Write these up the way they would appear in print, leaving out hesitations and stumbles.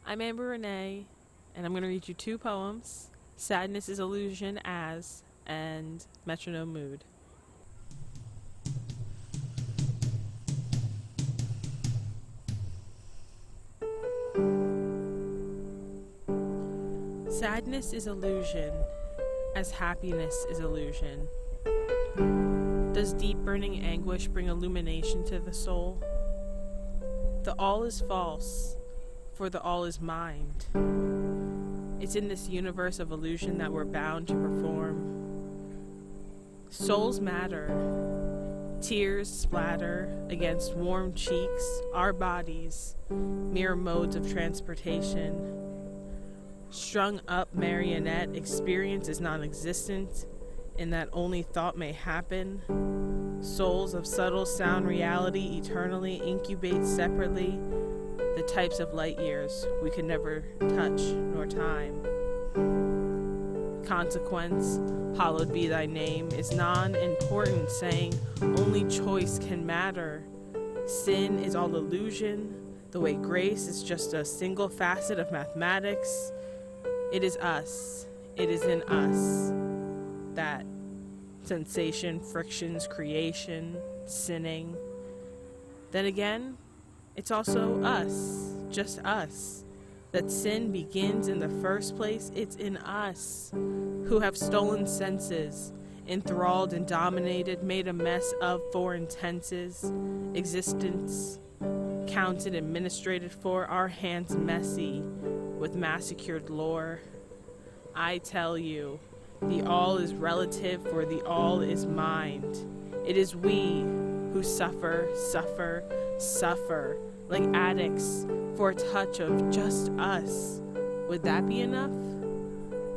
I'm Amber Renee, and I'm going to read you two poems, Sadness is Illusion As, and Metronome Mood. Sadness is illusion, as happiness is illusion. Does deep burning anguish bring illumination to the soul? The all is false, for the all is mind. It's in this universe of illusion that we're bound to perform. Souls matter. Tears splatter against warm cheeks, our bodies, mere modes of transportation. Strung up marionette experience is non-existent, in that only thought may happen. Souls of subtle sound reality eternally incubate separately, the types of light years we could never touch nor time. Consequence, hallowed be thy name, is non-important, saying only choice can matter. Sin is all illusion, the way grace is just a single facet of mathematics. It is us, it is in us, that sensation, frictions, creation, sinning. Then again, it's also us, just us, that sin begins in the first place. It's in us, who have stolen senses, enthralled and dominated, made a mess of foreign tenses, existence, counted, administrated for, our hands messy with massacred lore. I tell you, the all is relative, for the all is mind. It is we who suffer, like addicts for a touch of just us. Would that be enough?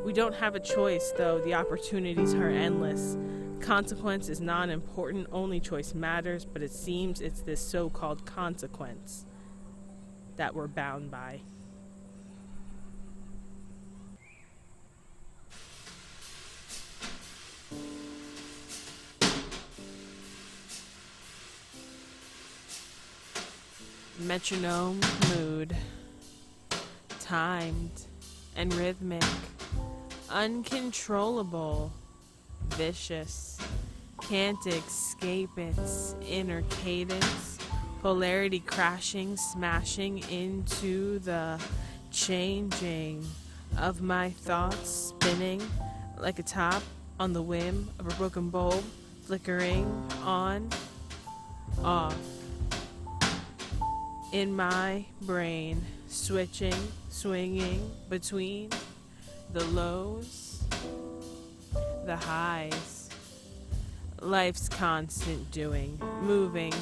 We don't have a choice, though. The opportunities are endless. Consequence is non-important, only choice matters, but it seems it's this so-called consequence that we're bound by. Metronome mood, timed and rhythmic, uncontrollable, vicious, can't escape its inner cadence, polarity crashing, smashing into the changing of my thoughts, spinning like a top on the whim of a broken bulb, flickering on, off. In my brain, switching, swinging between the lows, the highs, life's constant doing, moving,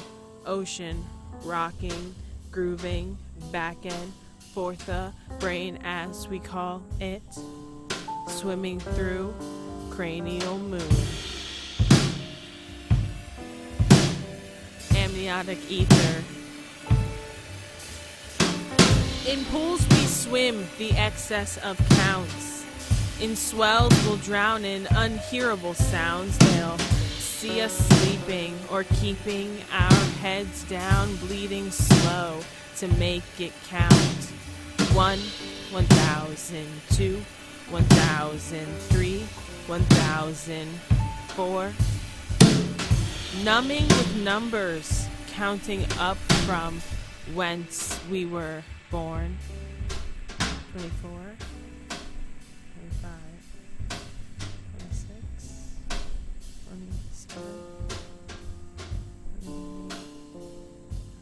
ocean, rocking, grooving, back and forth the brain as we call it, swimming through cranial moon. Amniotic ether. In pools we swim the excess of counts. In swells we'll drown in unhearable sounds. They'll see us sleeping or keeping our heads down, bleeding slow to make it count. 1, 1,000, 2, 1,000, 3, 1,004. Numbing with numbers, counting up from whence we were born. 24, 25, 26, 27,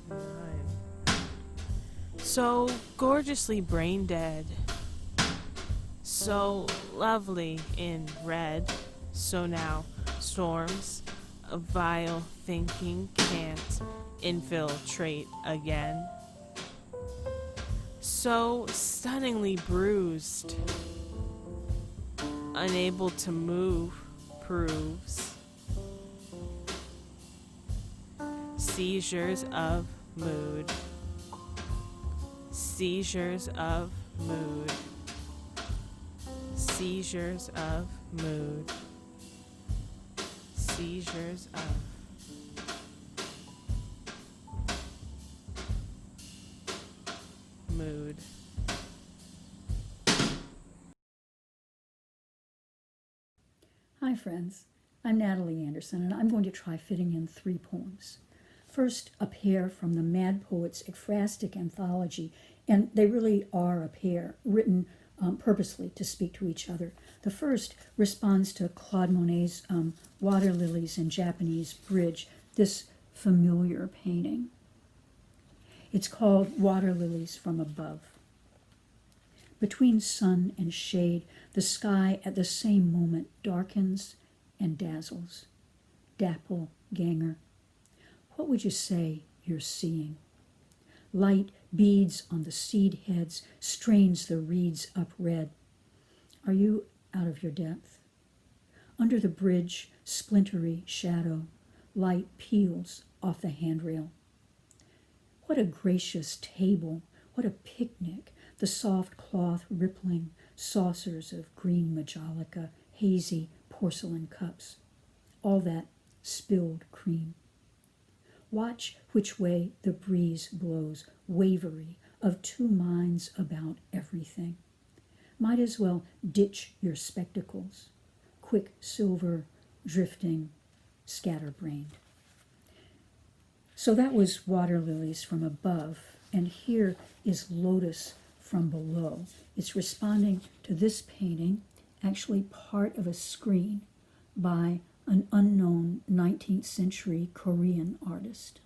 29. So gorgeously brain dead, so lovely in red, so now storms of vile thinking can't infiltrate again. So stunningly bruised, unable to move, proves seizures of mood, seizures of mood, seizures of mood, seizures of mood. Hi friends, I'm Nathalie Anderson, and I'm going to try fitting in 3 poems. First, a pair from the Mad Poets Ekphrastic Anthology, and they really are a pair, written purposely to speak to each other. The first responds to Claude Monet's Water Lilies in Japanese Bridge, this familiar painting. It's called Water Lilies from Above. Between sun and shade, the sky at the same moment darkens and dazzles. Dapple ganger. What would you say you're seeing? Light beads on the seed heads, strains the reeds up red. Are you out of your depth? Under the bridge, splintery shadow, light peels off the handrail. What a gracious table, what a picnic, the soft cloth rippling, saucers of green majolica, hazy porcelain cups. All that spilled cream. Watch which way the breeze blows, wavery, of 2 minds about everything. Might as well ditch your spectacles, quicksilver, drifting, scatterbrained. So that was Water Lilies from Above, and here is Lotus from Below. It's responding to this painting, actually part of a screen by an unknown 19th century Korean artist.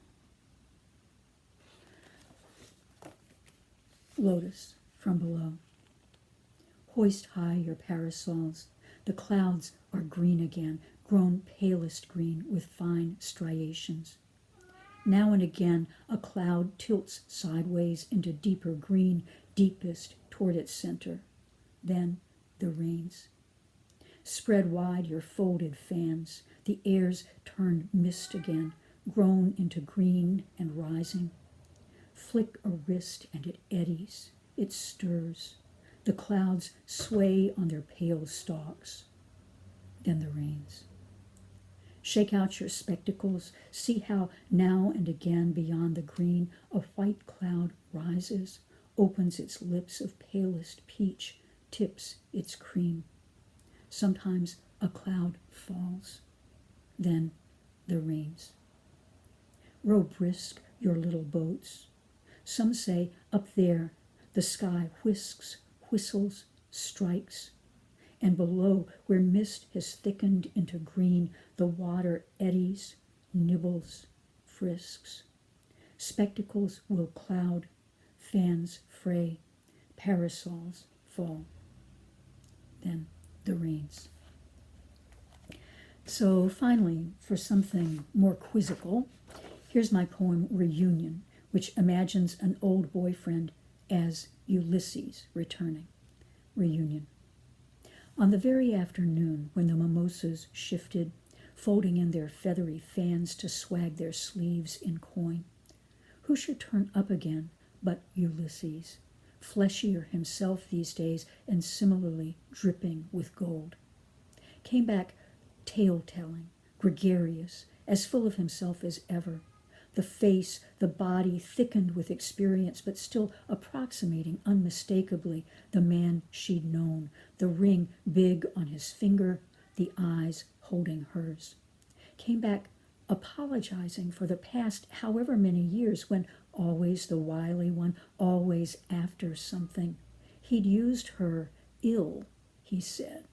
Lotus from Below. Hoist high your parasols. The clouds are green again, grown palest green with fine striations. Now and again, a cloud tilts sideways into deeper green, deepest toward its center. Then the rains. Spread wide your folded fans. The air's turned mist again, grown into green and rising. Flick a wrist and it eddies. It stirs. The clouds sway on their pale stalks. Then the rains. Shake out your spectacles. See how now and again beyond the green a white cloud rises, opens its lips of palest peach, tips its cream. Sometimes a cloud falls. Then the rains. Row brisk your little boats. Some say up there the sky whisks, whistles, strikes, and below, where mist has thickened into green, the water eddies, nibbles, frisks. Spectacles will cloud, fans fray, parasols fall. Then the rains. So finally, for something more quizzical, here's my poem Reunion, which imagines an old boyfriend as Ulysses returning. Reunion. On the very afternoon when the mimosas shifted, folding in their feathery fans to swag their sleeves in coin, who should turn up again but Ulysses, fleshier himself these days and similarly dripping with gold. Came back tale-telling, gregarious, as full of himself as ever. The face, the body thickened with experience, but still approximating unmistakably the man she'd known, the ring big on his finger, the eyes holding hers. Came back apologizing for the past however many years when always the wily one, always after something. He'd used her ill, he said.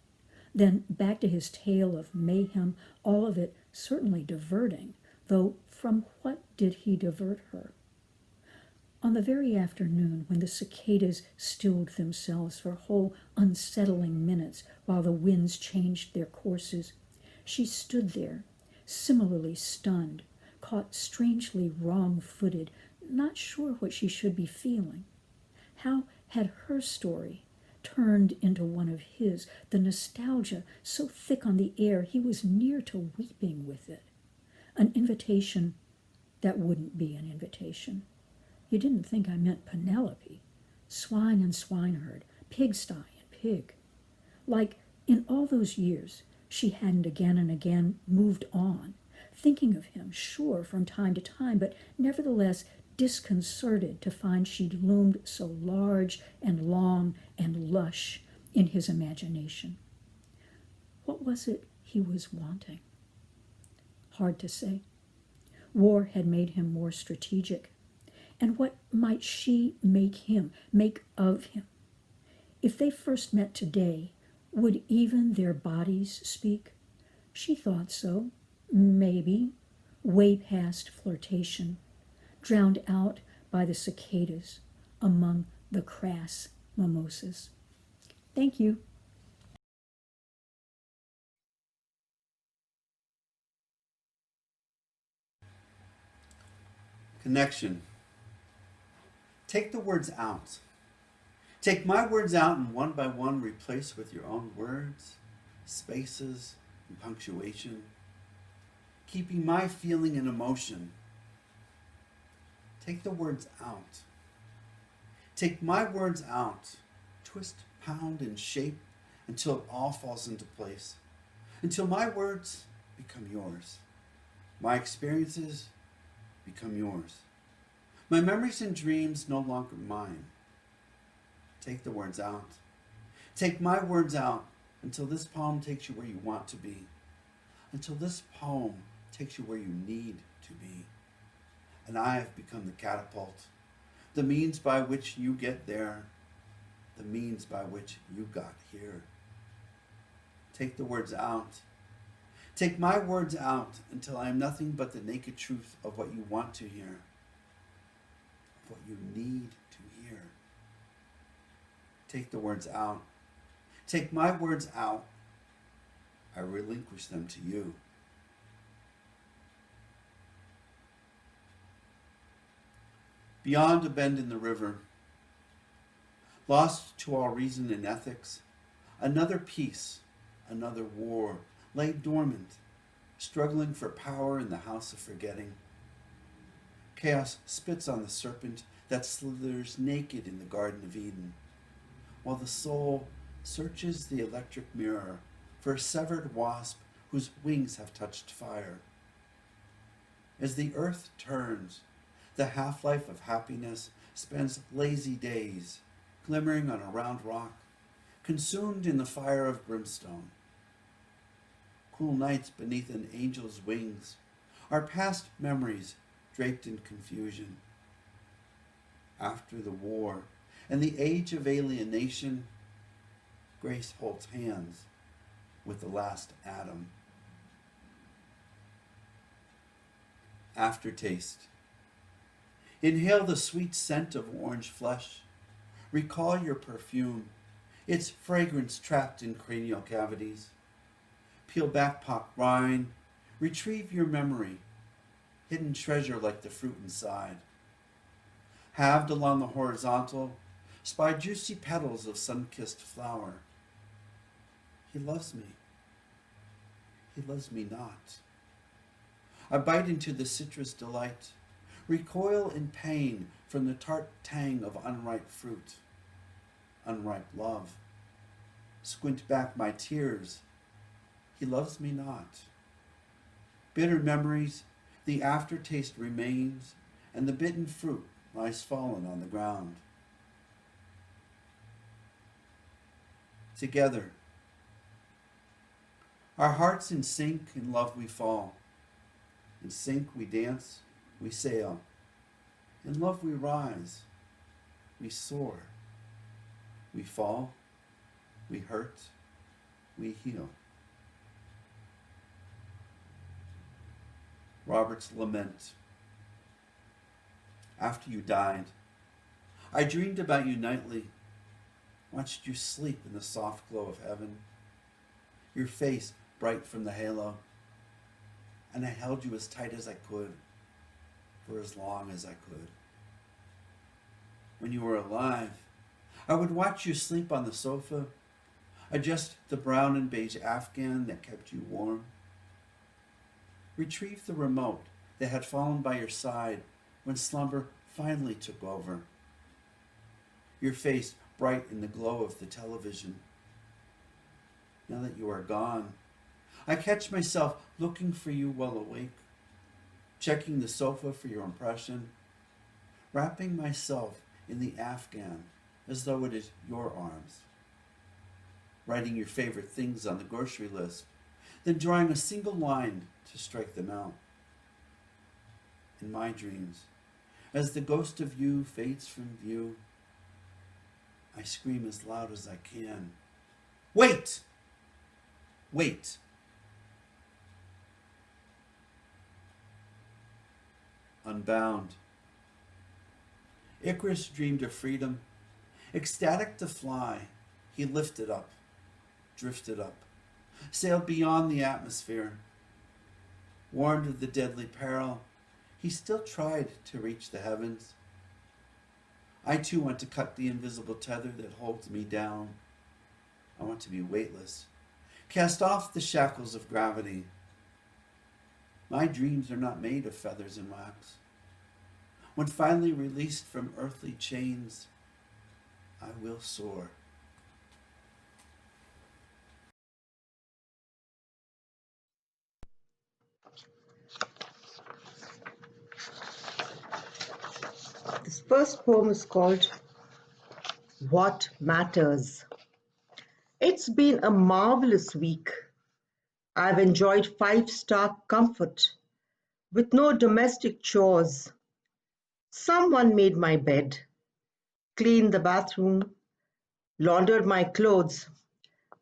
Then back to his tale of mayhem, all of it certainly diverting, though from what did he divert her? On the very afternoon when the cicadas stilled themselves for whole unsettling minutes while the winds changed their courses, she stood there, similarly stunned, caught strangely wrong-footed, not sure what she should be feeling. How had her story turned into one of his, the nostalgia so thick on the air he was near to weeping with it? An invitation that wouldn't be an invitation. You didn't think I meant Penelope. Swine and swineherd, pigsty and pig. Like in all those years, she hadn't again and again moved on, thinking of him, sure, from time to time, but nevertheless disconcerted to find she'd loomed so large and long and lush in his imagination. What was it he was wanting? Hard to say. War had made him more strategic. And what might she make of him? If they first met today, would even their bodies speak? She thought so. Maybe. Way past flirtation. Drowned out by the cicadas among the crass mimosas. Thank you. Connection. Take the words out. Take my words out and one by one replace with your own words, spaces, and punctuation, keeping my feeling and emotion. Take the words out. Take my words out. Twist, pound, and shape until it all falls into place. Until my words become yours. My experiences become yours. My memories and dreams no longer mine. Take the words out. Take my words out until this poem takes you where you want to be. Until this poem takes you where you need to be. And I have become the catapult, the means by which you get there, the means by which you got here. Take the words out. Take my words out until I am nothing but the naked truth of what you want to hear, of what you need to hear. Take the words out. Take my words out. I relinquish them to you. Beyond a bend in the river, lost to all reason and ethics, another peace, another war lay dormant, struggling for power in the house of forgetting. Chaos spits on the serpent that slithers naked in the Garden of Eden, while the soul searches the electric mirror for a severed wasp whose wings have touched fire. As the earth turns, the half-life of happiness spends lazy days, glimmering on a round rock, consumed in the fire of brimstone. Cool nights beneath an angel's wings are past memories draped in confusion. After the war and the age of alienation, grace holds hands with the last Adam. Aftertaste. Inhale the sweet scent of orange flesh. Recall your perfume, its fragrance trapped in cranial cavities. Peel back pock rind, retrieve your memory, hidden treasure like the fruit inside. Halved along the horizontal, spy juicy petals of sun-kissed flower. He loves me. He loves me not. I bite into the citrus delight, recoil in pain from the tart tang of unripe fruit, unripe love. Squint back my tears. He loves me not. Bitter memories, the aftertaste remains, and the bitten fruit lies fallen on the ground. Together, our hearts in sync, in love we fall. In sync we dance, we sail. In love we rise, we soar. We fall, we hurt, we heal. Robert's Lament. After you died, I dreamed about you nightly, watched you sleep in the soft glow of heaven, your face bright from the halo, and I held you as tight as I could, for as long as I could. When you were alive, I would watch you sleep on the sofa, adjust the brown and beige afghan that kept you warm, retrieve the remote that had fallen by your side when slumber finally took over. Your face bright in the glow of the television. Now that you are gone, I catch myself looking for you while awake, checking the sofa for your impression, wrapping myself in the afghan as though it is your arms, writing your favorite things on the grocery list, then drawing a single line to strike them out. In my dreams, as the ghost of you fades from view, I scream as loud as I can, "Wait! Wait!" Unbound. Icarus dreamed of freedom. Ecstatic to fly, he lifted up, drifted up, sailed beyond the atmosphere. Warned of the deadly peril, he still tried to reach the heavens. I too want to cut the invisible tether that holds me down. I want to be weightless, cast off the shackles of gravity. My dreams are not made of feathers and wax. When finally released from earthly chains, I will soar. This first poem is called What Matters. It's been a marvelous week. I've enjoyed 5-star comfort with no domestic chores. Someone made my bed, cleaned the bathroom, laundered my clothes,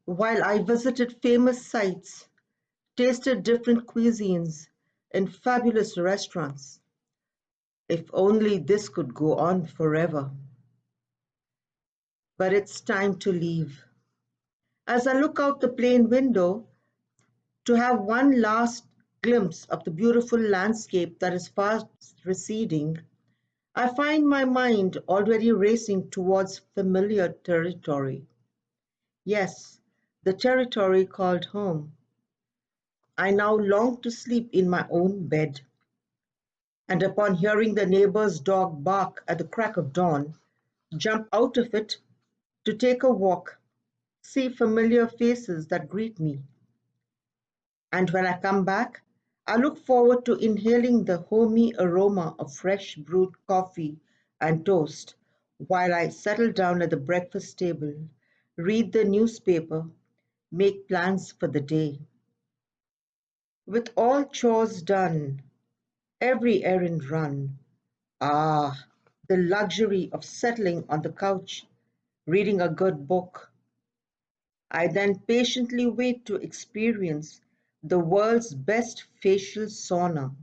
while I visited famous sites, tasted different cuisines in fabulous restaurants. If only this could go on forever. But it's time to leave. As I look out the plane window to have one last glimpse of the beautiful landscape that is fast receding, I find my mind already racing towards familiar territory. Yes, the territory called home. I now long to sleep in my own bed, and upon hearing the neighbor's dog bark at the crack of dawn, jump out of it to take a walk, see familiar faces that greet me. And when I come back, I look forward to inhaling the homey aroma of fresh brewed coffee and toast while I settle down at the breakfast table, read the newspaper, make plans for the day. With all chores done, every errand run, ah, the luxury of settling on the couch, reading a good book. I then patiently wait to experience the world's best facial sauna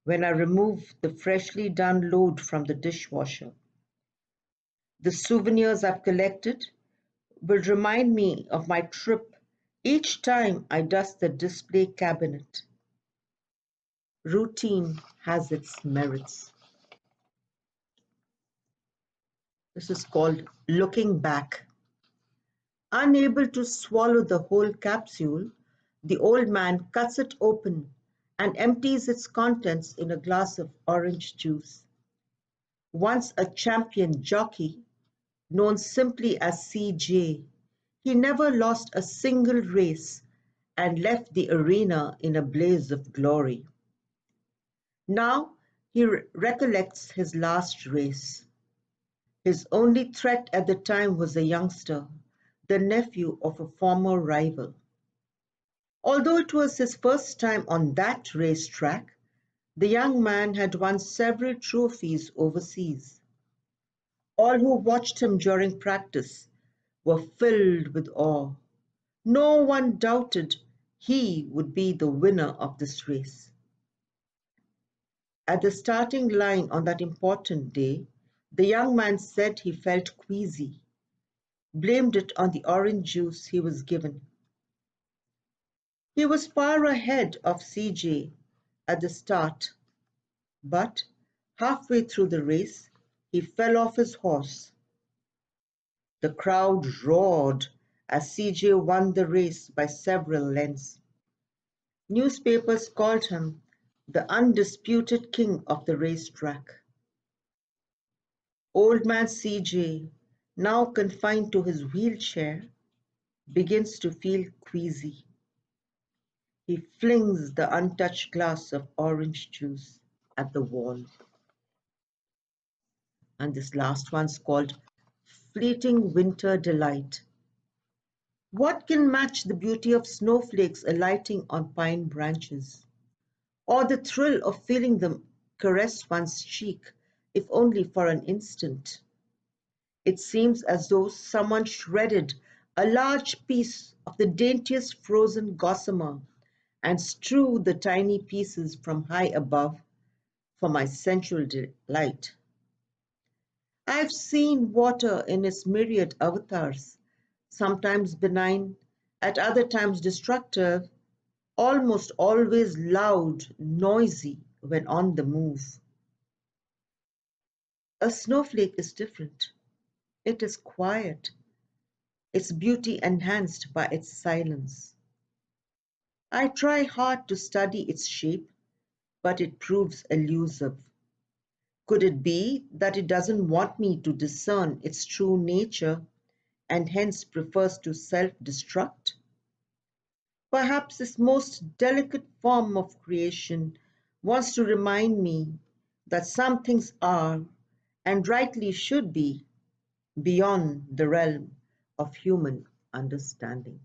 when I remove the freshly done load from the dishwasher. The souvenirs I've collected will remind me of my trip each time I dust the display cabinet. Routine has its merits. This is called Looking Back. Unable to swallow the whole capsule, the old man cuts it open and empties its contents in a glass of orange juice. Once a champion jockey, known simply as CJ, he never lost a single race and left the arena in a blaze of glory. Now he recollects his last race. His only threat at the time was a youngster, the nephew of a former rival. Although it was his first time on that racetrack, the young man had won several trophies overseas. All who watched him during practice were filled with awe. No one doubted he would be the winner of this race. At the starting line on that important day, the young man said he felt queasy, blamed it on the orange juice he was given. He was far ahead of CJ at the start, but halfway through the race, he fell off his horse. The crowd roared as CJ won the race by several lengths. Newspapers called him the undisputed king of the racetrack. Old man CJ, now confined to his wheelchair, begins to feel queasy. He flings the untouched glass of orange juice at the wall. And this last one's called Fleeting Winter Delight. What can match the beauty of snowflakes alighting on pine branches, or the thrill of feeling them caress one's cheek, if only for an instant? It seems as though someone shredded a large piece of the daintiest frozen gossamer and strewed the tiny pieces from high above for my sensual delight. I've seen water in its myriad avatars, sometimes benign, at other times destructive, almost always loud, noisy when on the move. A snowflake is different. It is quiet, its beauty enhanced by its silence. I try hard to study its shape, but it proves elusive. Could it be that it doesn't want me to discern its true nature and hence prefers to self-destruct? Perhaps this most delicate form of creation wants to remind me that some things are, and rightly should be, beyond the realm of human understanding.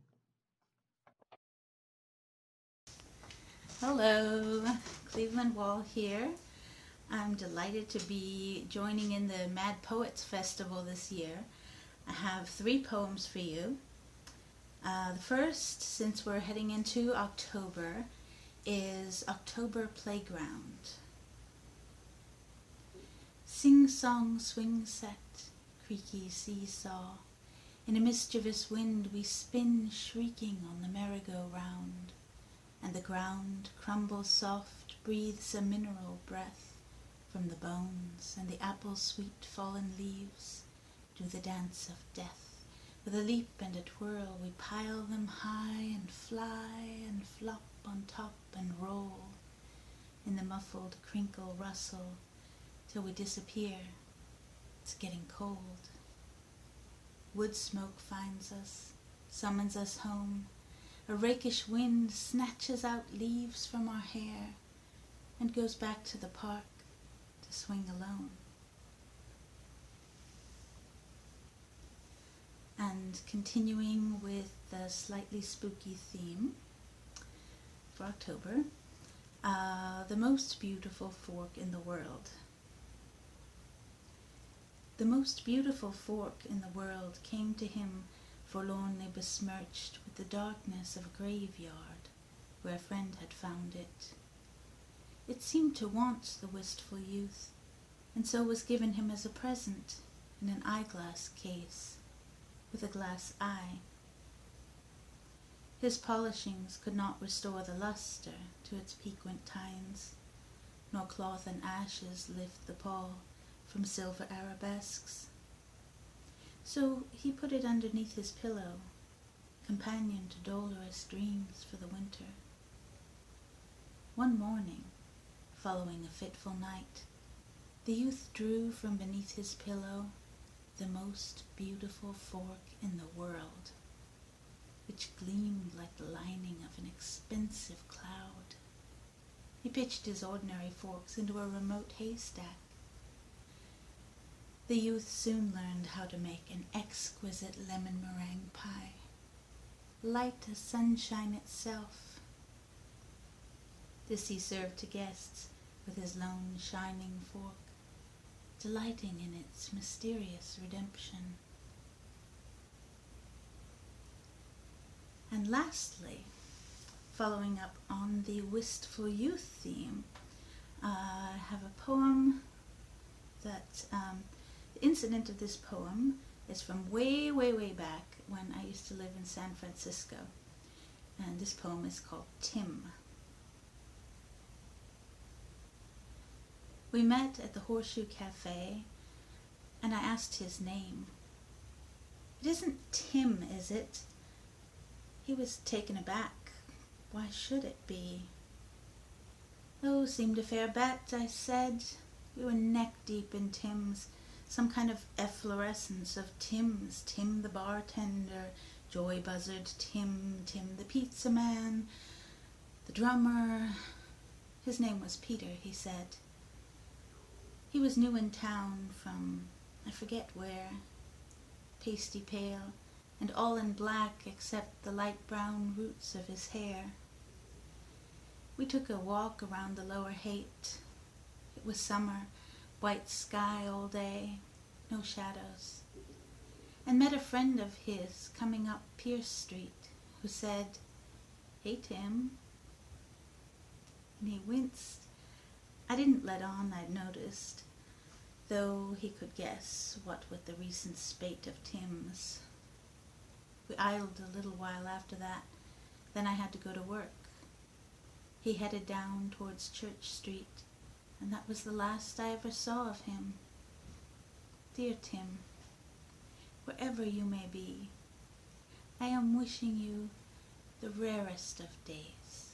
Hello, Cleveland Wall here. I'm delighted to be joining in the Mad Poets Festival this year. I have 3 poems for you. The first, since we're heading into October, is October Playground. Sing-song, swing set, creaky seesaw. In a mischievous wind we spin shrieking on the merry-go-round, and the ground crumbles soft, breathes a mineral breath from the bones, and the apple-sweet fallen leaves do the dance of death. With a leap and a twirl we pile them high and fly and flop on top and roll in the muffled crinkle rustle till we disappear. It's getting cold. Wood smoke finds us, summons us home. A rakish wind snatches out leaves from our hair and goes back to the park to swing alone. And continuing with the slightly spooky theme for October, the most beautiful fork in the world. The most beautiful fork in the world came to him forlornly besmirched with the darkness of a graveyard where a friend had found it. It seemed to want the wistful youth, and so was given him as a present in an eyeglass case with a glass eye. His polishings could not restore the luster to its piquant tines, nor cloth and ashes lift the pall from silver arabesques. So he put it underneath his pillow, companion to dolorous dreams for the winter. One morning, following a fitful night, the youth drew from beneath his pillow the most beautiful fork in the world, which gleamed like the lining of an expensive cloud. He pitched his ordinary forks into a remote haystack. The youth soon learned how to make an exquisite lemon meringue pie, light as sunshine itself. This he served to guests with his lone shining fork, delighting in its mysterious redemption. And lastly, following up on the wistful youth theme, I have a poem that the incident of this poem is from way, way, way back when I used to live in San Francisco. And this poem is called Tim. We met at the Horseshoe Cafe, and I asked his name. It isn't Tim, is it? He was taken aback. Why should it be? Oh, seemed a fair bet, I said. We were neck-deep in Tims, some kind of efflorescence of Tims. Tim the bartender, Joy Buzzard, Tim the pizza man, the drummer. His name was Peter, he said. He was new in town from, I forget where, pasty pale, and all in black except the light brown roots of his hair. We took a walk around the lower Haight. It was summer, white sky all day, no shadows, and met a friend of his coming up Pierce Street who said, "Hey, Tim." And he winced. I didn't let on I'd noticed, though he could guess what with the recent spate of Tims. We idled a little while after that, then I had to go to work. He headed down towards Church Street, and that was the last I ever saw of him. Dear Tim, wherever you may be, I am wishing you the rarest of days.